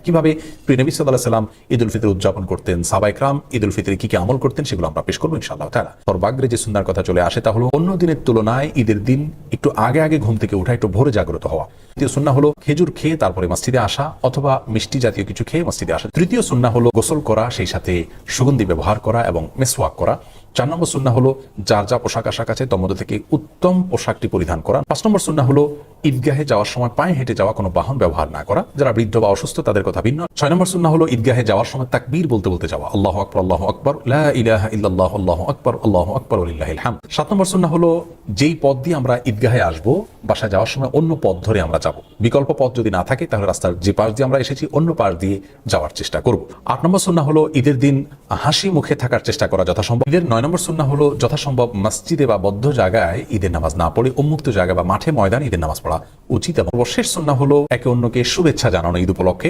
কিভাবে প্রিয় নবী সাল্লাল্লাহু আলাইহি সাল্লাম ঈদ উল ফিতর উদযাপন করতেন, সাহাবায়ে কেরাম ঈদ উল ফিতরে কি কি আমল করতেন, সেগুলো আমরা পেশ করবো ইনশাআল্লাহ তাআলা। সর্বাগ্রে যে সুন্নাহর কথা চলে আসে তা হলো অন্য দিনের তুলনায় ঈদের দিন একটু আগে আগে ঘুম থেকে ওঠা, একটু ভোরে জাগ্রত হওয়া। দ্বিতীয় সুন্নাহ হলো খেজুর খেয়ে তারপরে মসজিদে আসা অথবা মিষ্টি জাতীয় কিছু খেয়ে মসজিদে আসা। তৃতীয় সুন্নাহ হলো গোসল করা, সেই সাথে সুগন্ধি ব্যবহার করা এবং মেসওয়াক করা। 4 নম্বর সুন্নাহ হলো যার যা পোশাক আশাক আছে তার মধ্যে থেকে উত্তম পোশাকটি পরিধান করা। 5 নম্বর সুন্নাহ হলো ঈদগাহে যাওয়ার সময় পায়ে হেঁটে যাওয়া, কোনো বাহন ব্যবহার না করা। যারা বৃদ্ধ বা অসুস্থ তাদের কথা ভিন্ন। 6 নম্বর সুন্নাহ হলো ঈদগাহে যাওয়ার সময় তাকবীর বলতে বলতে যাওয়া, আল্লাহু আকবার আল্লাহু আকবার লা ইলাহা ইল্লাল্লাহ আল্লাহু আকবার ওয়ালিল্লাহিল হামদ। 7 নম্বর সুন্নাহ হলো যেই পথ দিয়ে আমরা ঈদগাহে আসবো, বাসায় যাওয়ার সময় অন্য পথ ধরে আমরা যাব। বিকল্প পথ যদি না থাকে তাহলে রাস্তার যে পাশ দিয়ে আমরা এসেছি অন্য পাশ দিয়ে যাওয়ার চেষ্টা করব। 8 নম্বর সুন্নাহ হলো ঈদের দিন হাসি মুখে থাকার চেষ্টা করা যথাসম্ভব। ঈদের 9 নম্বর সুন্নাহ হলো যথাসম্ভব মসজিদে বা বদ্ধ জায়গায় ঈদের নামাজ না পড়ে উন্মুক্ত জায়গা বা মাঠে ময়দানে ঈদের নামাজ পড়া উচিত। এবং সর্বশেষ সুন্নাহ হলো একে অন্যকে শুভেচ্ছা জানানো ঈদ উপলক্ষে।